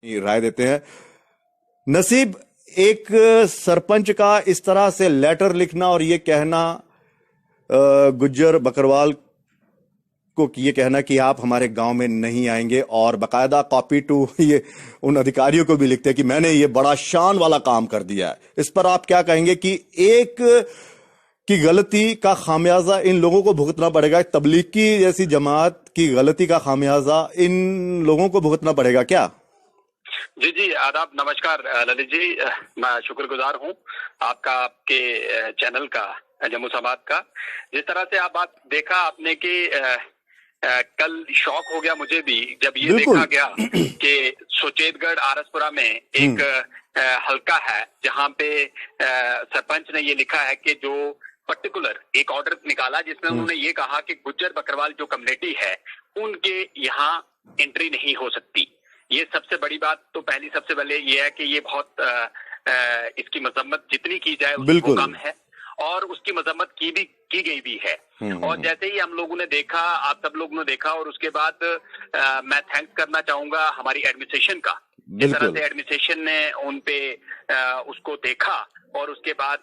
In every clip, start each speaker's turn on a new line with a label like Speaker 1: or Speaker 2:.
Speaker 1: राय देते हैं। नसीब, एक सरपंच का इस तरह से लेटर लिखना और ये कहना गुज्जर बकरवाल को, ये कहना कि आप हमारे गांव में नहीं आएंगे, और बकायदा कॉपी टू ये उन अधिकारियों को भी लिखते हैं कि मैंने ये बड़ा शान वाला काम कर दिया है, इस पर आप क्या कहेंगे कि एक की गलती का खामियाजा इन लोगों को भुगतना पड़ेगा? तबलीगी जैसी जमात की गलती का खामियाजा इन लोगों को भुगतना पड़ेगा क्या?
Speaker 2: जी जी, आदाब, नमस्कार ललित जी। मैं शुक्रगुजार हूँ आपका, आपके चैनल का, जम्मू समाज का। जिस तरह से आप बात देखा आपने कि कल शौक हो गया मुझे भी जब ये देखा गया कि सुचेतगढ़ आरसपुरा में एक हल्का है जहाँ पे सरपंच ने ये लिखा है कि जो पर्टिकुलर एक ऑर्डर निकाला जिसमें उन्होंने ये कहा कि गुज्जर बकरवाल जो कम्युनिटी है उनके यहाँ एंट्री नहीं हो सकती। ये सबसे बड़ी बात तो पहली सबसे पहले ये है कि ये बहुत इसकी मजम्मत जितनी की जाए उसको कम है, और उसकी मजम्मत की गई भी है। और जैसे ही हम लोगों ने देखा, आप सब लोगों ने देखा, और उसके बाद मैं थैंक्स करना चाहूंगा हमारी एडमिनिस्ट्रेशन का, जिस तरह से एडमिनिस्ट्रेशन ने उन पे उसको देखा और उसके बाद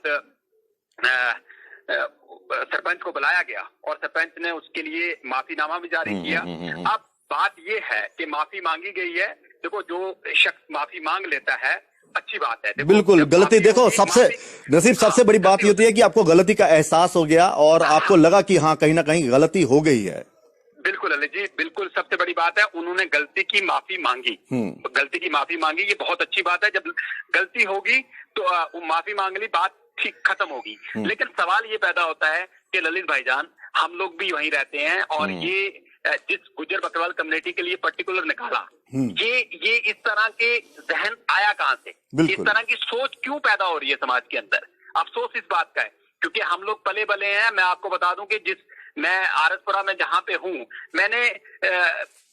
Speaker 2: सरपंच को बुलाया गया और सरपंच ने उसके लिए माफीनामा भी जारी किया। अब बात ये है कि माफी मांगी गई है। देखो, जो शख्स माफी मांग लेता है अच्छी बात है।
Speaker 1: बिल्कुल, गलती देखो, सबसे नसीब सबसे बड़ी बात ये होती है कि आपको गलती का एहसास हो गया और आपको लगा कि हाँ कहीं ना कहीं गलती हो गई है।
Speaker 2: बिल्कुल अली जी, बिल्कुल सबसे बड़ी बात है, उन्होंने गलती की माफी मांगी। गलती की माफी मांगी, ये बहुत अच्छी बात है। जब गलती होगी तो माफी मांग ली, बात ठीक खत्म होगी। लेकिन सवाल ये पैदा होता है कि ललित भाईजान, हम लोग भी वहीं रहते हैं और ये जिस गुज्जर बकरवाल कम्युनिटी के लिए पर्टिकुलर निकाला, ये इस तरह के जहन आया कहां से? इस तरह की सोच क्यों पैदा हो रही है समाज के अंदर? अफसोस इस बात का है क्योंकि हम लोग पले बले हैं। मैं आपको बता दूं कि मैं आरसपुरा में जहां पे हूं,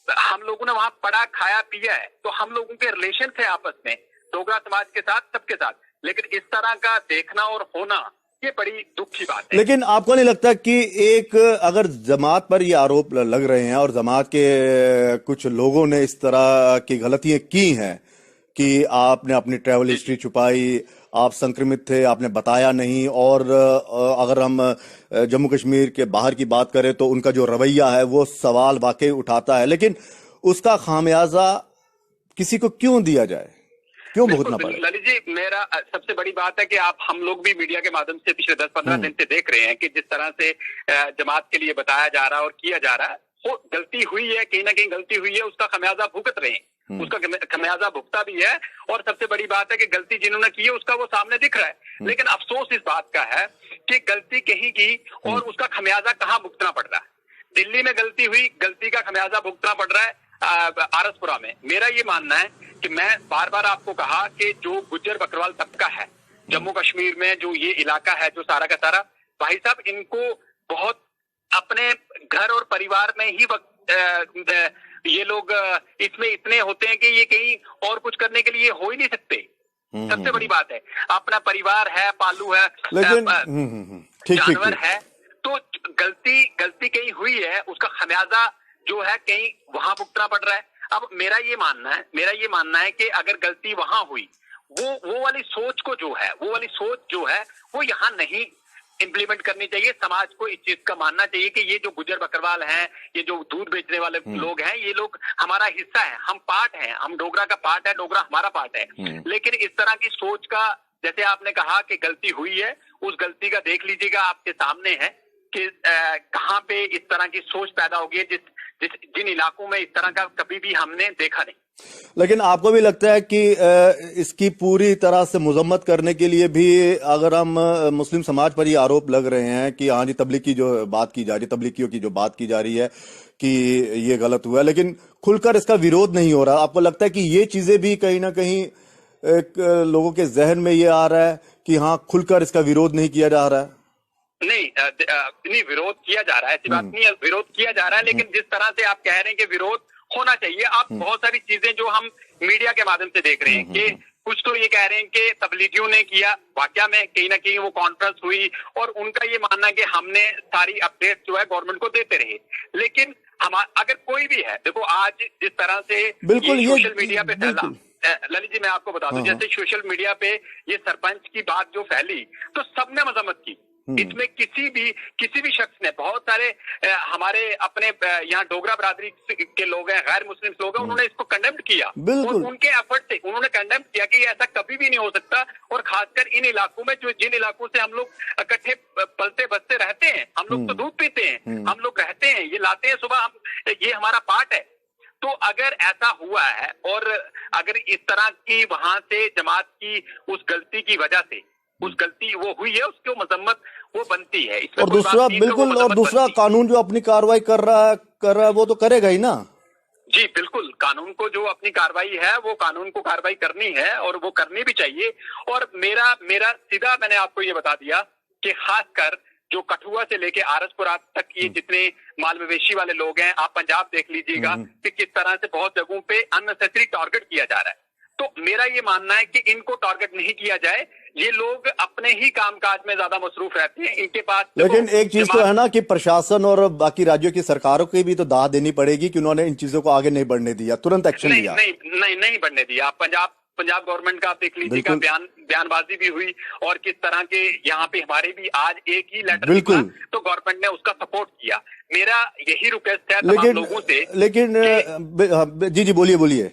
Speaker 2: हम लोगों ने वहां पढ़ा खाया पिया है, तो हम लोगों के रिलेशन थे आपस में, डोगरा समाज के साथ, सबके साथ। लेकिन इस तरह का देखना और होना, ये बड़ी दुख की बात है।
Speaker 1: लेकिन आपको नहीं लगता कि एक अगर जमात पर ये आरोप लग रहे हैं और जमात के कुछ लोगों ने इस तरह की गलतियां की हैं कि आपने अपनी ट्रैवल हिस्ट्री छुपाई, आप संक्रमित थे, आपने बताया नहीं, और अगर हम जम्मू कश्मीर के बाहर की बात करें तो उनका जो रवैया है वो सवाल वाकई उठाता है, लेकिन उसका खामियाजा किसी को क्यों दिया जाए, क्यों भुगतना पड़े?
Speaker 2: ललित जी, मेरा सबसे बड़ी बात है कि हम लोग भी मीडिया के माध्यम से पिछले 10-15 दिन से देख रहे हैं कि जिस तरह से जमात के लिए बताया जा रहा है और किया जा रहा है, वो गलती हुई है, कहीं ना कहीं गलती हुई है, उसका खमियाजा भुगत रहे हैं, उसका खमियाजा भुगता भी है। और सबसे बड़ी बात है कि गलती जिन्होंने की है उसका वो सामने दिख रहा है। लेकिन अफसोस इस बात का है कि गलती कहीं की और उसका खमियाजा कहाँ भुगतना पड़ रहा है। दिल्ली में गलती हुई, गलती का खमियाजा भुगतना पड़ रहा है आरसपुरा में। मेरा ये मानना है कि मैं बार बार आपको कहा कि जो गुज्जर बकरवाल तबका है जम्मू कश्मीर में, जो ये इलाका है, जो सारा का सारा, भाई साहब, इनको बहुत अपने घर और परिवार में ही ये लोग इसमें इतने होते हैं कि ये कहीं और कुछ करने के लिए हो ही नहीं सकते। सबसे बड़ी बात है, अपना परिवार है, पालू है, जानवर है, तो गलती कहीं हुई है, उसका खमियाजा जो है कहीं वहां भुगतना पड़ रहा है। अब मेरा ये मानना है कि अगर गलती वहां हुई, वो वाली सोच जो है वो यहाँ नहीं इंप्लीमेंट करनी चाहिए। समाज को इस चीज का मानना चाहिए कि ये जो गुज्जर बकरवाल हैं, ये जो दूध बेचने वाले लोग हैं, ये लोग हमारा हिस्सा है, हम पार्ट हैं, हम डोगरा का पार्ट है, डोगरा हमारा पार्ट है। लेकिन इस तरह की सोच का, जैसे आपने कहा कि गलती हुई है, उस गलती का देख लीजिएगा, आपके सामने है कि कहाँ पे इस तरह की सोच पैदा हो गई है जिन इलाकों में इस तरह का कभी भी हमने देखा नहीं।
Speaker 1: लेकिन आपको भी लगता है कि इसकी पूरी तरह से मजम्मत करने के लिए भी, अगर हम मुस्लिम समाज पर ये आरोप लग रहे हैं कि हाँ जी तबलीग की जो बात की जा रही है, तबलीगियों की जो बात की जा रही है कि ये गलत हुआ, लेकिन खुलकर इसका विरोध नहीं हो रहा, आपको लगता है कि ये चीजें भी कहीं ना कहीं एक लोगों के जहन में ये आ रहा है कि हाँ खुलकर इसका विरोध नहीं किया जा रहा है?
Speaker 2: नहीं, विरोध किया जा रहा है, ऐसी बात नहीं है, विरोध किया जा रहा है। लेकिन जिस तरह से आप कह रहे हैं कि विरोध होना चाहिए, आप बहुत सारी चीजें जो हम मीडिया के माध्यम से देख रहे हैं कि कुछ तो ये कह रहे हैं कि तबलीगियों ने किया, वाकया में कहीं ना कहीं वो कॉन्फ्रेंस हुई और उनका ये मानना है कि हमने सारी अपडेट जो है गवर्नमेंट को देते रहे। लेकिन अगर कोई भी है, देखो आज जिस तरह से
Speaker 1: बिल्कुल
Speaker 2: ये सोशल मीडिया पे फैला, ललित जी मैं आपको बता दूं, जैसे सोशल मीडिया पे ये सरपंच की बात जो फैली तो सबने मजम्मत की। इसमें किसी भी शख्स ने, बहुत सारे हमारे अपने यहाँ डोगरा बरादरी के लोग हैं, गैर मुस्लिम लोग हैं, उन्होंने इसको कंडेम किया और उनके एफर्ट से उन्होंने कंडेम किया कि ऐसा कभी भी नहीं हो सकता। और खासकर इन इलाकों में जिन इलाकों से हम लोग इकट्ठे पलते बसते रहते हैं, हम लोग तो दूध पीते हैं, हम लोग रहते हैं, ये लाते हैं सुबह, हम ये हमारा पार्ट है। तो अगर ऐसा हुआ है और अगर इस तरह की वहां से जमात की उस गलती की वजह से उस गलती वो हुई है, उसकी मजम्मत वो बनती है।
Speaker 1: और दूसरा बिल्कुल, और दूसरा कानून जो अपनी कार्रवाई कर रहा है वो तो करेगा ही ना।
Speaker 2: जी बिल्कुल, कानून को जो अपनी कार्रवाई है वो कानून को कार्रवाई करनी है और वो करनी भी चाहिए। और मेरा सीधा मैंने आपको ये बता दिया कि खासकर जो कठुआ से लेके आरसपुरा तक ये जितने माल मवेशी वाले लोग हैं, आप पंजाब देख लीजिएगा कि किस तरह से बहुत जगहों पे अननेसेसरी टारगेट किया जा रहा है। तो मेरा ये मानना है कि इनको टारगेट नहीं किया जाए, ये लोग अपने ही कामकाज में ज्यादा मसरूफ रहते हैं, इनके पास।
Speaker 1: लेकिन एक चीज तो है ना कि प्रशासन और बाकी राज्यों की सरकारों की भी तो दाद देनी पड़ेगी कि उन्होंने इन चीजों को आगे नहीं बढ़ने दिया, तुरंत एक्शन लिया।
Speaker 2: नहीं बढ़ने दिया। आप पंजाब गवर्नमेंट का आप देख लीजिएगा, बयानबाजी भी हुई और किस तरह के यहाँ पे हमारे भी आज एक ही लेटर निकला तो गवर्नमेंट ने उसका सपोर्ट किया। मेरा यही रिक्वेस्ट है तमाम लोगों से।
Speaker 1: लेकिन जी बोलिए।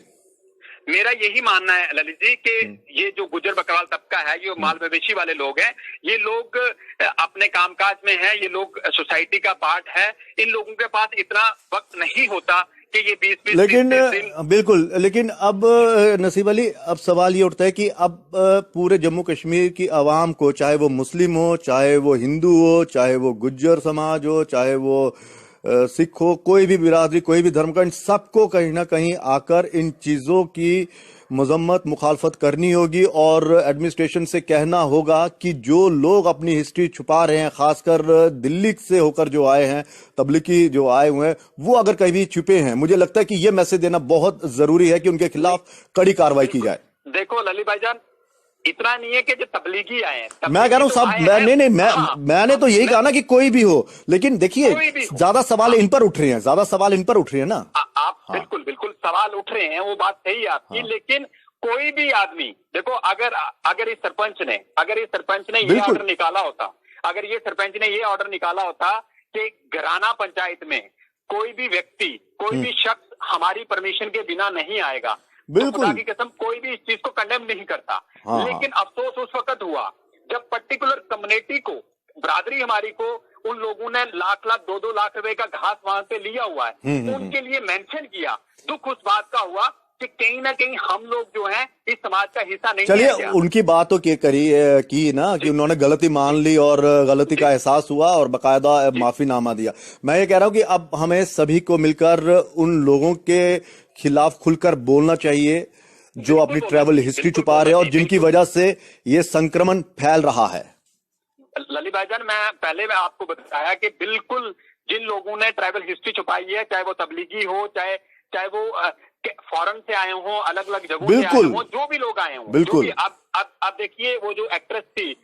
Speaker 2: मेरा यही मानना है ललित जी कि ये जो गुजर बकरवाल तबका है, ये माल मवेशी वाले लोग हैं, ये लोग अपने कामकाज में हैं, ये लोग सोसाइटी का पार्ट है, इन लोगों के पास इतना वक्त नहीं होता कि ये 20
Speaker 1: लेकिन बिल्कुल, लेकिन अब नसीब अली, अब सवाल ये उठता है कि अब पूरे जम्मू कश्मीर की आवाम को, चाहे वो मुस्लिम हो, चाहे वो हिंदू हो, चाहे वो गुज्जर समाज हो, चाहे वो सिख हो, कोई भी बिरादरी, कोई भी धर्म का, इन सबको कहीं ना कहीं आकर इन चीजों की मजम्मत, मुखालफत करनी होगी और एडमिनिस्ट्रेशन से कहना होगा कि जो लोग अपनी हिस्ट्री छुपा रहे हैं, खासकर दिल्ली से होकर जो आए हैं, तबलीगी जो आए हुए हैं, वो अगर कहीं छुपे हैं, मुझे लगता है कि ये मैसेज देना बहुत जरूरी है कि उनके खिलाफ कड़ी कार्रवाई की जाए।
Speaker 2: देखो ललित भाईजान, इतना नहीं है कि जो तबलीगी आए हैं,
Speaker 1: मैं कह रहा हूं सब, मैंने तो यही कहा ना कि कोई भी हो, लेकिन देखिए ज्यादा सवाल इन पर उठ रहे हैं, ना।
Speaker 2: आप बिल्कुल सवाल उठ रहे हैं, वो बात सही है आपकी। लेकिन कोई भी आदमी, देखो अगर इस सरपंच ने ये ऑर्डर निकाला होता, अगर ये सरपंच ने ये ऑर्डर निकाला होता कि घराना पंचायत में कोई भी व्यक्ति, कोई भी शख्स हमारी परमिशन के बिना नहीं आएगा, बिल्कुल, तो की कसम कोई भी इस चीज को कंडेम नहीं करता। लेकिन अफसोस उस वक्त हुआ जब पर्टिकुलर कम्युनिटी को, बरादरी हमारी को, उन लोगों ने लाख 2-2 लाख रुपए का घास वहां से लिया हुआ है, उनके लिए मेंशन किया। दुख उस बात का हुआ कि कहीं ना कहीं हम लोग जो हैं इस समाज का हिस्सा नहीं।
Speaker 1: चलिए, उनकी बात तो की ना कि उन्होंने गलती मान ली और गलती का एहसास हुआ और बकायदा माफीनामा दिया। मैं ये कह रहा हूं कि अब हमें सभी को मिलकर उन लोगों के खिलाफ खुलकर बोलना चाहिए जो अपनी ट्रैवल हिस्ट्री छुपा रहे हैं और जिनकी वजह से ये संक्रमण फैल रहा है।
Speaker 2: ललित भाईजान, मैं आपको बताया कि बिल्कुल जिन लोगों ने ट्रैवल हिस्ट्री छुपाई है, चाहे वो तबलीगी हो, चाहे वो फॉरेन से आए हों, अलग अलग जगहों से आए हों, जो भी लोग आए हों, बिल्कुल। अब देखिए वो जो एक्ट्रेस थी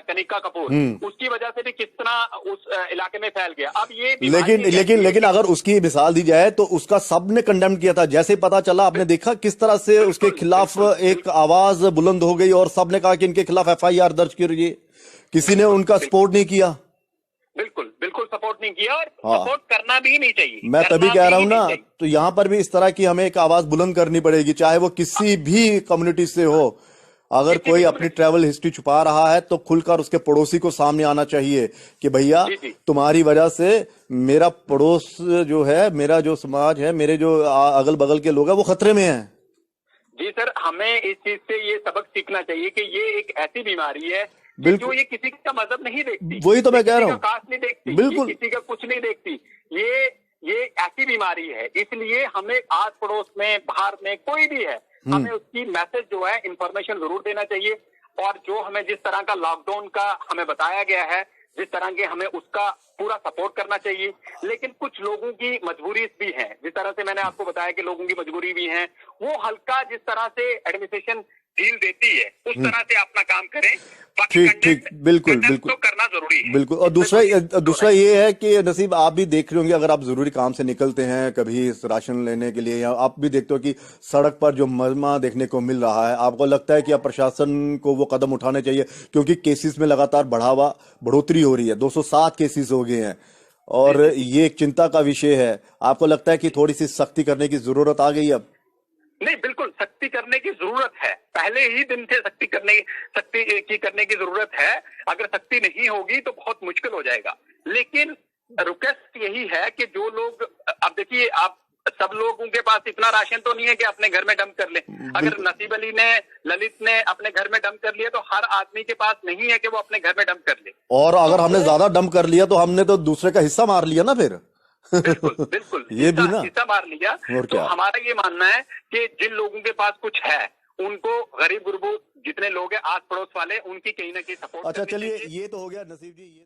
Speaker 2: कनिका कपूर, उसकी वजह से भी किस तरह उस इलाके में फैल गया। अब ये
Speaker 1: लेकिन अगर उसकी मिसाल दी जाए तो उसका सबने कंडेम किया था। जैसे पता चला, आपने देखा किस तरह से उसके खिलाफ एक आवाज बुलंद हो गई और सबने कहा कि इनके खिलाफ FIR दर्ज कीजिए। किसी ने उनका सपोर्ट नहीं किया,
Speaker 2: बिल्कुल सपोर्ट नहीं किया और सपोर्ट करना भी नहीं चाहिए।
Speaker 1: मैं तभी कह रहा हूं ना, तो यहाँ पर भी इस तरह की हमें एक आवाज बुलंद करनी पड़ेगी, चाहे वो किसी भी कम्युनिटी से हो। अगर कोई अपनी ट्रैवल हिस्ट्री छुपा रहा है तो खुलकर उसके पड़ोसी को सामने आना चाहिए कि भैया तुम्हारी वजह से मेरा पड़ोस जो है, मेरा जो समाज है, मेरे जो अगल बगल के लोग हैं, वो खतरे में हैं।
Speaker 2: जी सर, हमें इस चीज से ये सबक सीखना चाहिए कि ये एक ऐसी बीमारी है जो ये किसी का मजहब नहीं देखती,
Speaker 1: वही तो मैं कह रहा हूँ,
Speaker 2: कास्ट नहीं देखती,
Speaker 1: बिल्कुल
Speaker 2: किसी का कुछ नहीं देखती। ये ऐसी बीमारी है, इसलिए हमें आस पड़ोस में, बाहर में कोई भी है, हमें उसकी मैसेज जो है, इंफॉर्मेशन जरूर देना चाहिए। और जो हमें जिस तरह का लॉकडाउन का हमें बताया गया है, जिस तरह के, हमें उसका पूरा सपोर्ट करना चाहिए। लेकिन कुछ लोगों की मजबूरी भी है, जिस तरह से मैंने आपको बताया कि लोगों की मजबूरी भी है, वो हल्का जिस तरह से एडमिनिस्ट्रेशन ढील देती है उस तरह से अपना काम करें। बाकी
Speaker 1: ठीक
Speaker 2: कंटेंट
Speaker 1: ठीक, बिल्कुल
Speaker 2: कंटेंट
Speaker 1: बिल्कुल
Speaker 2: तो करना जरूरी है।
Speaker 1: बिल्कुल। और दूसरा ये है कि नसीब, आप भी देख रहे होंगे, अगर आप जरूरी काम से निकलते हैं कभी इस राशन लेने के लिए, या आप भी देखते हो कि सड़क पर जो मजमा देखने को मिल रहा है, आपको लगता है कि अब प्रशासन को वो कदम उठाने चाहिए, क्योंकि केसेस में लगातार बढ़ोतरी हो रही है, 207 केसेस हो गए हैं और ये एक चिंता का विषय है। आपको लगता है कि थोड़ी सी सख्ती करने की जरूरत आ गई अब?
Speaker 2: नहीं, बिल्कुल सख्ती करने की जरूरत है, पहले ही दिन से सख्ती करने की जरूरत है। अगर सख्ती नहीं होगी तो बहुत मुश्किल हो जाएगा। लेकिन रिक्वेस्ट यही है कि जो लोग, अब देखिए, आप सब लोगों के पास इतना राशन तो नहीं है कि अपने घर में डंप कर ले। अगर नसीब अली ने, ललित ने अपने घर में डंप कर लिया तो हर आदमी के पास नहीं है कि वो अपने घर में डंप कर ले।
Speaker 1: और अगर हमने ज्यादा डंप कर लिया तो हमने तो दूसरे का हिस्सा मार लिया ना फिर।
Speaker 2: बिल्कुल बिल्कुल,
Speaker 1: ये भी ना,
Speaker 2: हिस्सा मार लिया।
Speaker 1: और
Speaker 2: तो
Speaker 1: क्या।
Speaker 2: हमारा ये मानना है कि जिन लोगों के पास कुछ है उनको, गरीब गुरबों जितने लोग हैं आस पड़ोस वाले, उनकी कहीं ना कहीं सपोर्ट।
Speaker 1: अच्छा चलिए, ये तो हो गया नसीब जी, ये तो